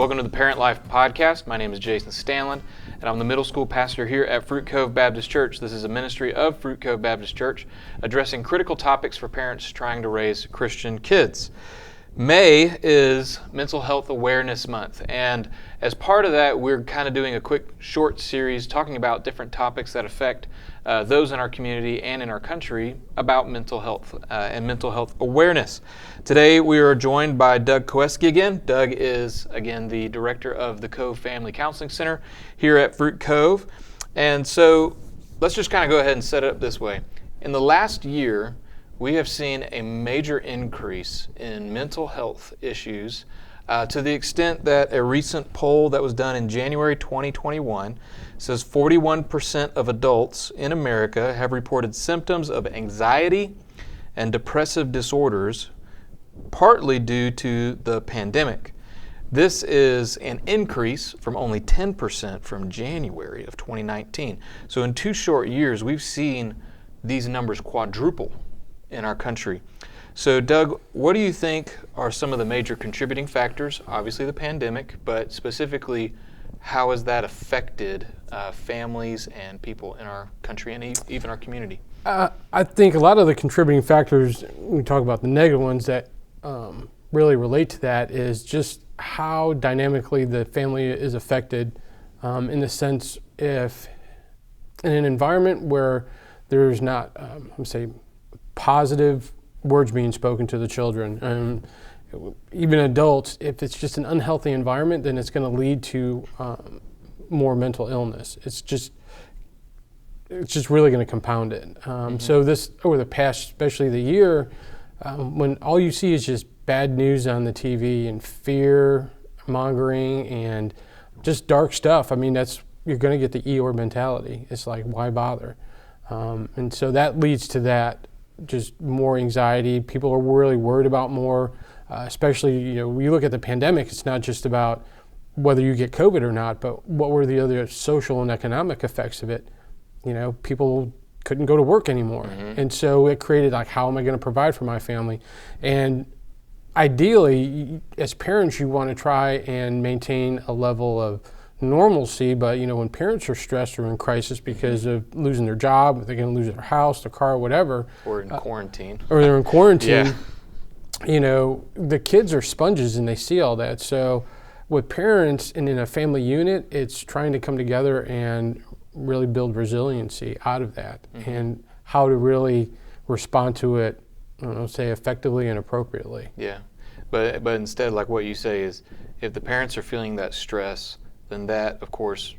Welcome to the ParentLife Podcast. My name is Jason Stanland, and I'm the middle school pastor here at Fruit Cove Baptist Church. This is a ministry of Fruit Cove Baptist Church addressing critical topics for parents trying to raise Christian kids. May is Mental Health Awareness Month, and as part of that, we're kind of doing a quick short series talking about different topics that affect those in our community and in our country about mental health and mental health awareness. Today, we are joined by Doug Kowieski again. Doug is, again, the director of the Cove Family Counseling Center here at Fruit Cove. And so let's just kind of go ahead and set it up this way. In the last year, we have seen a major increase in mental health issues to the extent that a recent poll that was done in January 2021 says 41% of adults in America have reported symptoms of anxiety and depressive disorders, partly due to the pandemic. This is an increase from only 10% from January of 2019. So in 2 short years, we've seen these numbers quadruple in our country. So Doug, what do you think are some of the major contributing factors? Obviously the pandemic, but specifically, how has that affected families and people in our country and even our community? I think a lot of the contributing factors, when we talk about the negative ones that really relate to that, is just how dynamically the family is affected, in the sense if in an environment where there's not, positive words being spoken to the children. Even adults, if it's just an unhealthy environment, then it's going to lead to more mental illness. It's just really going to compound it. So this, over the past, especially the year, when all you see is just bad news on the TV and fear mongering and just dark stuff, I mean, you're going to get the Eeyore mentality. It's like, why bother? And so that leads to that. Just more anxiety. People are really worried about more, especially, when you look at the pandemic, it's not just about whether you get COVID or not, but what were the other social and economic effects of it. People couldn't go to work anymore. And so it created how am I going to provide for my family? And ideally, as parents, you want to try and maintain a level of normalcy, but when parents are stressed or in crisis because of losing their job, they're going to lose their house, their car, whatever. Or in quarantine. Or they're in quarantine. Yeah. The kids are sponges and they see all that. So with parents and in a family unit, it's trying to come together and really build resiliency out of that and how to really respond to it, say effectively and appropriately. Yeah. But instead, like what you say is, if the parents are feeling that stress, then that, of course,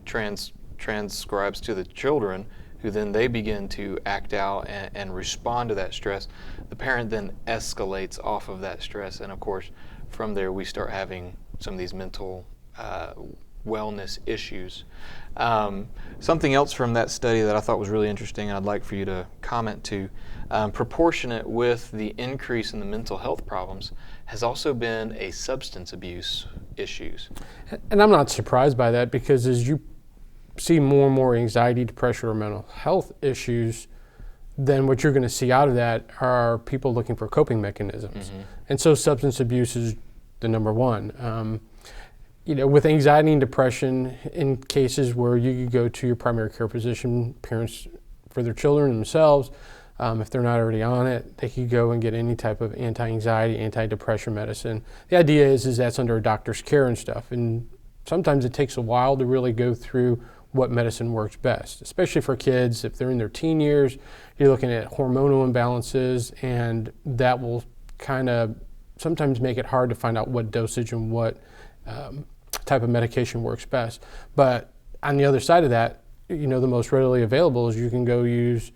transcribes to the children, who then they begin to act out and respond to that stress. The parent then escalates off of that stress, and of course, from there we start having some of these mental wellness issues. Something else from that study that I thought was really interesting, and I'd like for you to comment to, proportionate with the increase in the mental health problems has also been a substance abuse issues. And I'm not surprised by that, because as you see more and more anxiety, depression, or mental health issues, then what you're going to see out of that are people looking for coping mechanisms. And so substance abuse is the number one. With anxiety and depression, in cases where you could go to your primary care physician, parents for their children themselves, if they're not already on it, they could go and get any type of anti-anxiety, anti-depression medicine. The idea is that's under a doctor's care and stuff. And sometimes it takes a while to really go through what medicine works best, especially for kids. If they're in their teen years, you're looking at hormonal imbalances, and that will kind of sometimes make it hard to find out what dosage and what type of medication works best. But on the other side of that, the most readily available is you can go use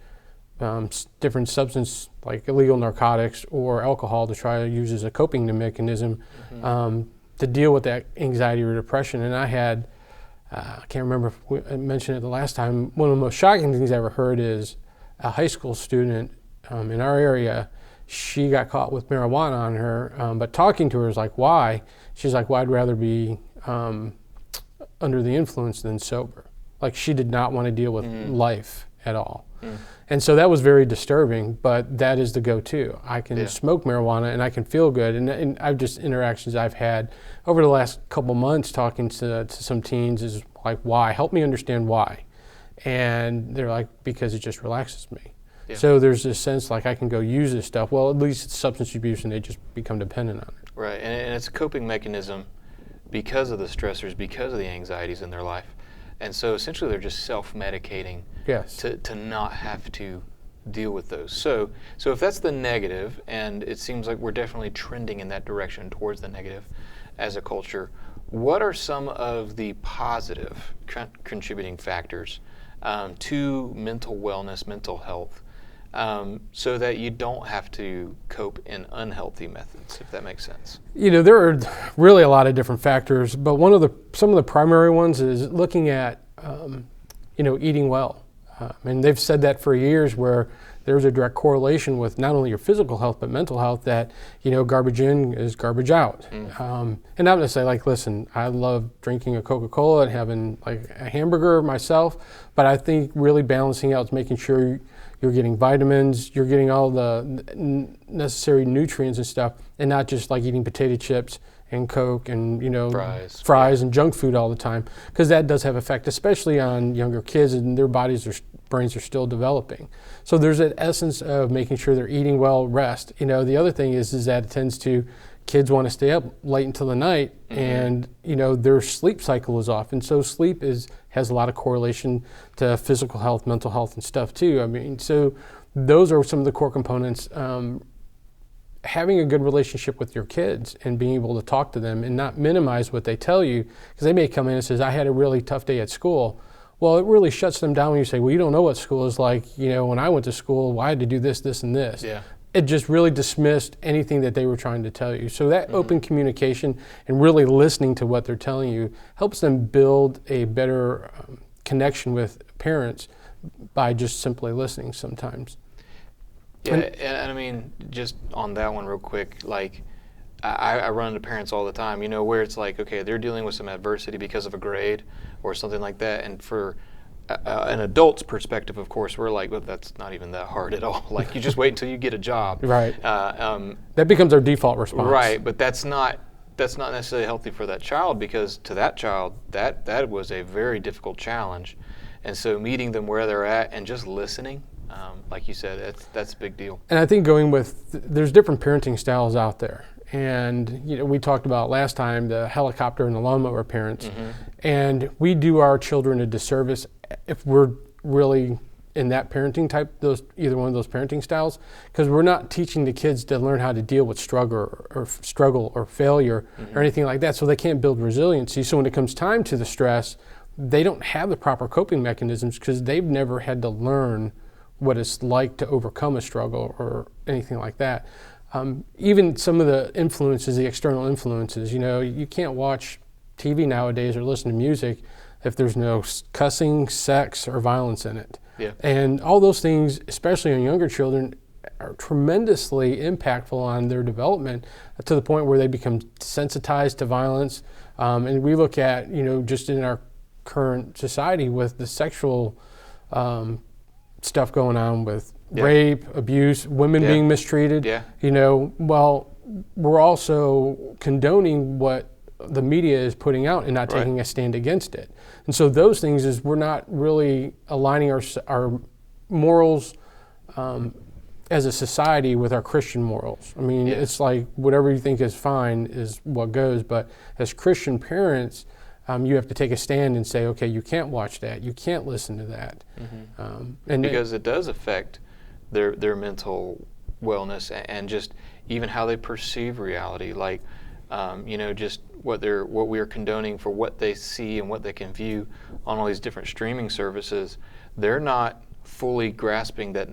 different substance like illegal narcotics or alcohol to try to use as a coping mechanism to deal with that anxiety or depression. And I had, I can't remember if I mentioned it the last time, one of the most shocking things I ever heard is a high school student in our area. She got caught with marijuana on her, but talking to her is like, why? She's like, well, I'd rather be under the influence than sober. Like, she did not want to deal with life at all. And so that was very disturbing, but that is the go-to. I can smoke marijuana and I can feel good. And I've just interactions I've had over the last couple months talking to some teens is like, why? Help me understand why. And they're like, because it just relaxes me. Yeah. So there's this sense like I can go use this stuff. Well, at least it's substance abuse and they just become dependent on it. Right, and it's a coping mechanism because of the stressors, because of the anxieties in their life. And so essentially they're just self-medicating to not have to deal with those. So if that's the negative, and it seems like we're definitely trending in that direction towards the negative as a culture, what are some of the positive contributing factors to mental wellness, mental health, so that you don't have to cope in unhealthy methods, if that makes sense? There are really a lot of different factors, but some of the primary ones is looking at, eating well. And they've said that for years, where there's a direct correlation with not only your physical health, but mental health, that, garbage in is garbage out. And not to say, like, listen, I love drinking a Coca-Cola and having like a hamburger myself, but I think really balancing out is making sure you're getting vitamins, you're getting all the necessary nutrients and stuff, and not just like eating potato chips and Coke and fries and junk food all the time, because that does have effect, especially on younger kids, and their brains are still developing. So there's an essence of making sure they're eating well, rest. The other thing is that it tends to, kids want to stay up late until the night, and their sleep cycle is off, and so sleep has a lot of correlation to physical health, mental health, and stuff too. I mean, so those are some of the core components. Having a good relationship with your kids and being able to talk to them and not minimize what they tell you, because they may come in and say, I had a really tough day at school. Well, it really shuts them down when you say, well, you don't know what school is like. When I went to school, I had to do this, this, and this. Yeah. It just really dismissed anything that they were trying to tell you. So that open communication and really listening to what they're telling you helps them build a better connection with parents by just simply listening sometimes. Yeah, and I mean, just on that one real quick, like I run into parents all the time, where it's like, okay, they're dealing with some adversity because of a grade or something like that, and for an adult's perspective, of course, we're like, well, that's not even that hard at all. Like, you just wait until you get a job. Right. That becomes our default response. Right, but that's not necessarily healthy for that child, because to that child, that was a very difficult challenge. And so meeting them where they're at and just listening, like you said, that's a big deal. And I think there's different parenting styles out there. And we talked about last time the helicopter and the lawnmower parents. And we do our children a disservice if we're really in that parenting type, either one of those parenting styles, because we're not teaching the kids to learn how to deal with struggle or failure or anything like that, so they can't build resiliency. So when it comes time to the stress, they don't have the proper coping mechanisms because they've never had to learn what it's like to overcome a struggle or anything like that. Even some of the influences, the external influences, you can't watch TV nowadays or listen to music if there's no cussing, sex, or violence in it. Yeah. And all those things, especially on younger children, are tremendously impactful on their development to the point where they become sensitized to violence. And we look at, just in our current society with the sexual stuff going on with rape, abuse, women being mistreated, well, we're also condoning what the media is putting out and not taking a stand against it. And so those things is we're not really aligning our morals as a society with our Christian morals. I mean, it's like whatever you think is fine is what goes, but as Christian parents, you have to take a stand and say, okay, you can't watch that, you can't listen to that. And because it does affect their mental wellness and just even how they perceive reality, like just what we are condoning for what they see and what they can view on all these different streaming services. They're not fully grasping that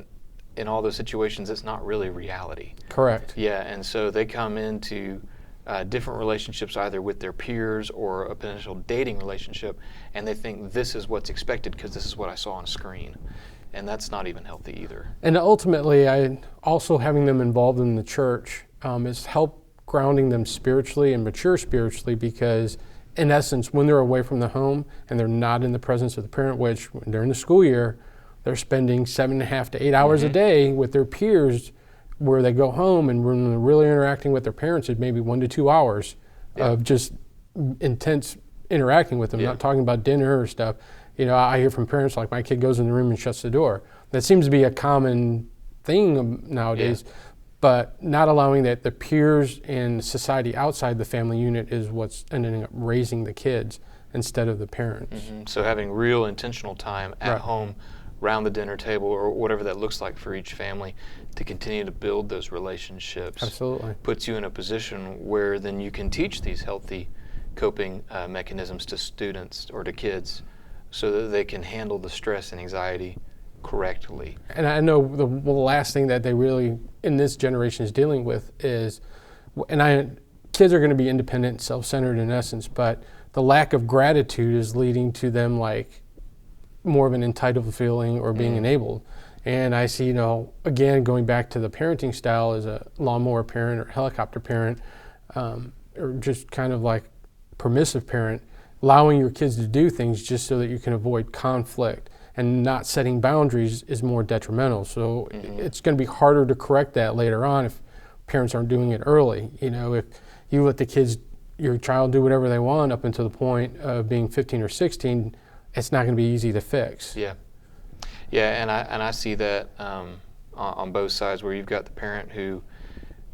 in all those situations it's not really reality. Correct. Yeah, and so they come into different relationships either with their peers or a potential dating relationship, and they think this is what's expected because this is what I saw on screen. And that's not even healthy either. And ultimately, also having them involved in the church is help grounding them spiritually and mature spiritually, because in essence, when they're away from the home and they're not in the presence of the parent, which during the school year, they're spending 7.5 to 8 hours a day with their peers, where they go home and when they're really interacting with their parents, it's maybe 1 to 2 hours of just intense interacting with them, not talking about dinner or stuff. You know, I hear from parents like, my kid goes in the room and shuts the door. That seems to be a common thing nowadays, but not allowing that the peers and society outside the family unit is what's ending up raising the kids instead of the parents. So having real intentional time at home, around the dinner table, or whatever that looks like for each family, to continue to build those relationships. Absolutely. Puts you in a position where then you can teach these healthy coping mechanisms to students or to kids so that they can handle the stress and anxiety correctly. And I know the last thing that they really, in this generation, is dealing with is, kids are going to be independent, self-centered in essence, but the lack of gratitude is leading to them like more of an entitled feeling or being enabled. And I see, again, going back to the parenting style as a lawnmower parent or helicopter parent, or just kind of like permissive parent, allowing your kids to do things just so that you can avoid conflict, and not setting boundaries is more detrimental. So it's going to be harder to correct that later on if parents aren't doing it early. If you let your child do whatever they want up until the point of being 15 or 16, it's not going to be easy to fix. Yeah, and I see that on both sides, where you've got the parent who,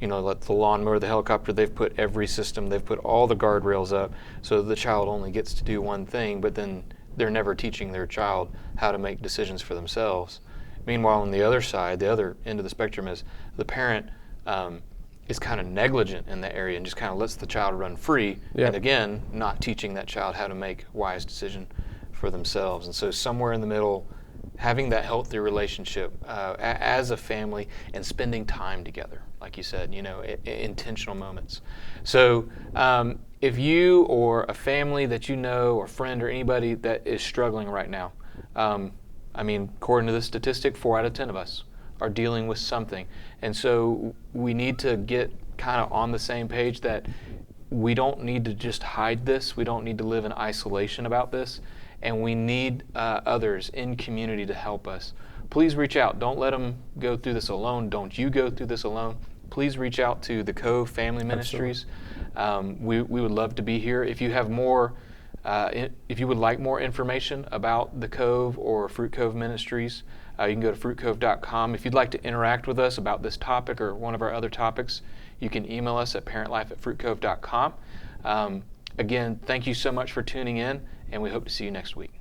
let the lawnmower, the helicopter, they've put every system, they've put all the guardrails up so that the child only gets to do one thing, but then they're never teaching their child how to make decisions for themselves. Meanwhile, on the other side, the other end of the spectrum is the parent is kind of negligent in that area and just kind of lets the child run free, and again, not teaching that child how to make wise decision for themselves. And so somewhere in the middle, having that healthy relationship as a family and spending time together, like you said, intentional moments. So if you or a family that or friend or anybody that is struggling right now, according to the statistic, 4 out of 10 of us are dealing with something. And so we need to get kind of on the same page that we don't need to just hide this. We don't need to live in isolation about this. And we need others in community to help us. Please reach out. Don't let them go through this alone. Don't you go through this alone. Please reach out to the Cove Family Ministries. We would love to be here. If you have more, if you would like more information about the Cove or Fruit Cove Ministries, you can go to fruitcove.com. If you'd like to interact with us about this topic or one of our other topics, you can email us at ParentLife@fruitcove.com. Again, thank you so much for tuning in, and we hope to see you next week.